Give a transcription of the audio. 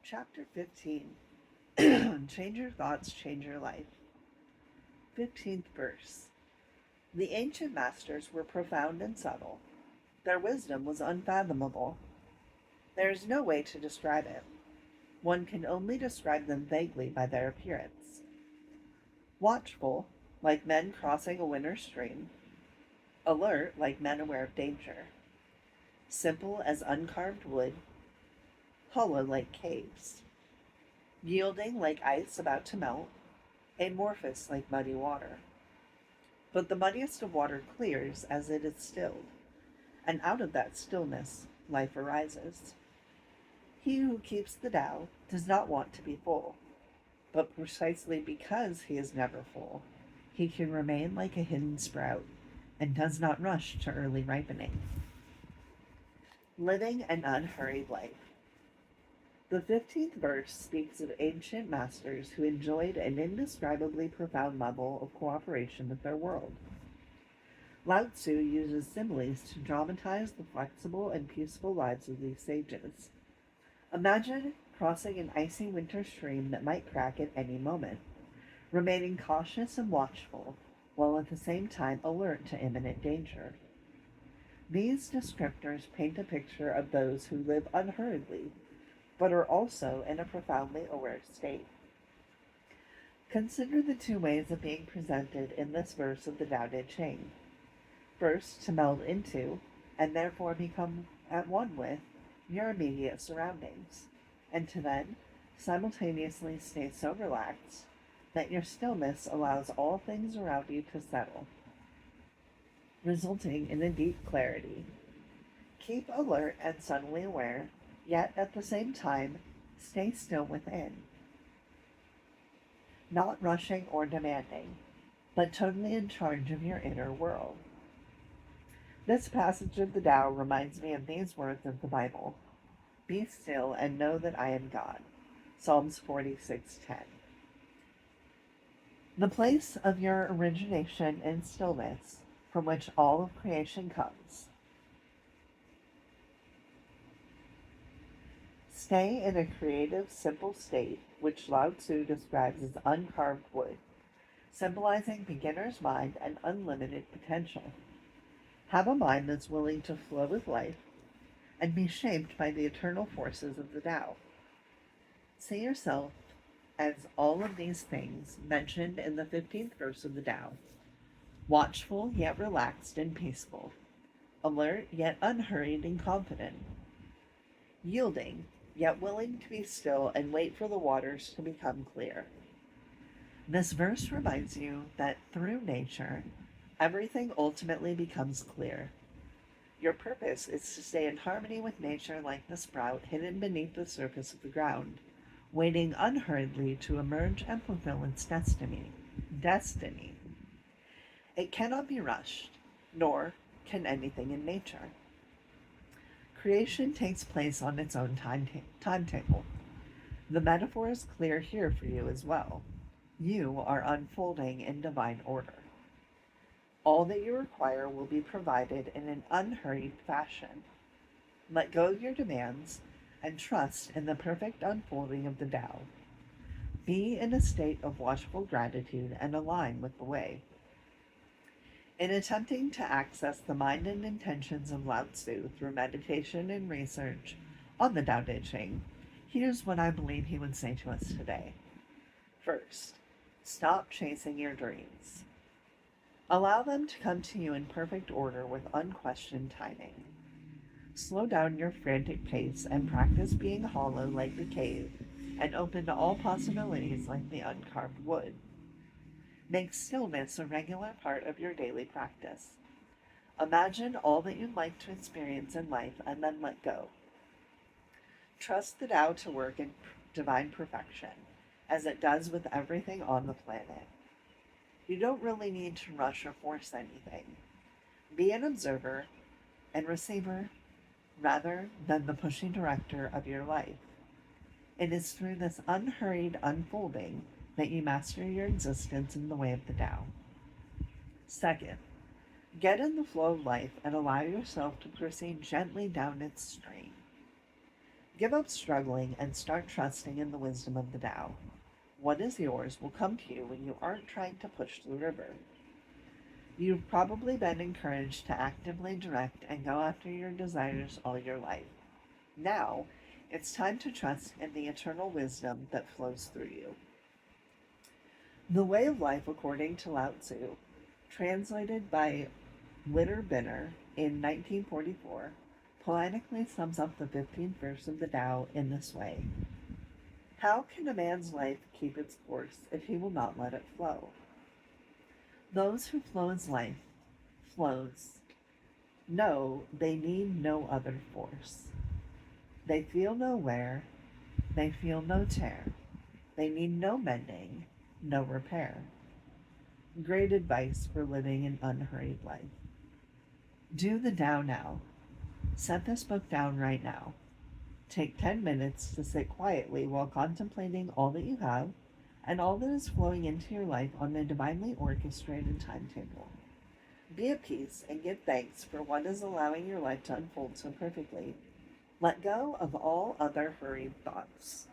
Chapter 15. Change your thoughts, change your life. 15th verse. The ancient masters were profound and subtle. Their wisdom was unfathomable. There is no way to describe it. One can only describe them vaguely by their appearance. Watchful, like men crossing a winter stream. Alert, like men aware of danger. Simple as uncarved wood. Hollow like caves. Yielding like ice about to melt. Amorphous like muddy water. But the muddiest of water clears as it is stilled, and out of that stillness life arises. He who keeps the Tao does not want to be full, but precisely because he is never full, he can remain like a hidden sprout and does not rush to early ripening. Living an unhurried life. The 15th verse speaks of ancient masters who enjoyed an indescribably profound level of cooperation with their world. Lao Tzu uses similes to dramatize the flexible and peaceful lives of these sages. Imagine crossing an icy winter stream that might crack at any moment, remaining cautious and watchful, while at the same time alert to imminent danger. These descriptors paint a picture of those who live unhurriedly, but are also in a profoundly aware state. Consider the two ways of being presented in this verse of the Tao Te Ching. First, to meld into, and therefore become at one with, your immediate surroundings, and to then simultaneously stay so relaxed that your stillness allows all things around you to settle, resulting in a deep clarity. Keep alert and subtly aware, yet at the same time, stay still within, not rushing or demanding, but totally in charge of your inner world. This passage of the Tao reminds me of these words of the Bible. Be still and know that I am God. Psalms 46:10. The place of your origination in stillness, from which all of creation comes. Stay in a creative, simple state, which Lao Tzu describes as uncarved wood, symbolizing beginner's mind and unlimited potential. Have a mind that's willing to flow with life and be shaped by the eternal forces of the Tao. See yourself as all of these things mentioned in the 15th verse of the Tao: watchful yet relaxed and peaceful, alert yet unhurried and confident, yielding yet willing to be still and wait for the waters to become clear. This verse reminds you that through nature, everything ultimately becomes clear. Your purpose is to stay in harmony with nature like the sprout hidden beneath the surface of the ground, waiting unhurriedly to emerge and fulfill its destiny. It cannot be rushed, nor can anything in nature. Creation takes place on its own timetable. The metaphor is clear here for you as well. You are unfolding in divine order. All that you require will be provided in an unhurried fashion. Let go of your demands and trust in the perfect unfolding of the Tao. Be in a state of watchful gratitude and align with the way. In attempting to access the mind and intentions of Lao Tzu through meditation and research on the Tao Te Ching, here's what I believe he would say to us today. First, stop chasing your dreams. Allow them to come to you in perfect order with unquestioned timing. Slow down your frantic pace and practice being hollow like the cave and open to all possibilities like the uncarved wood. Make stillness a regular part of your daily practice. Imagine all that you'd like to experience in life and then let go. Trust the Tao to work in divine perfection, as it does with everything on the planet. You don't really need to rush or force anything. Be an observer and receiver rather than the pushing director of your life. It is through this unhurried unfolding that you master your existence in the way of the Tao. Second, get in the flow of life and allow yourself to proceed gently down its stream. Give up struggling and start trusting in the wisdom of the Tao. What is yours will come to you when you aren't trying to push the river. You've probably been encouraged to actively direct and go after your desires all your life. Now, it's time to trust in the eternal wisdom that flows through you. The Way of Life according to Lao Tzu, translated by Witter Binner in 1944, poetically sums up the 15th verse of the Tao in this way: how can a man's life keep its course if he will not let it flow? Those who flow his life flows know they need no other force. They feel no wear, they feel no tear. They need no mending, no repair. Great advice for living an unhurried life. Do the Tao now. Set this book down right now. Take 10 minutes to sit quietly while contemplating all that you have and all that is flowing into your life on a divinely orchestrated timetable. Be at peace and give thanks for what is allowing your life to unfold so perfectly. Let go of all other hurried thoughts.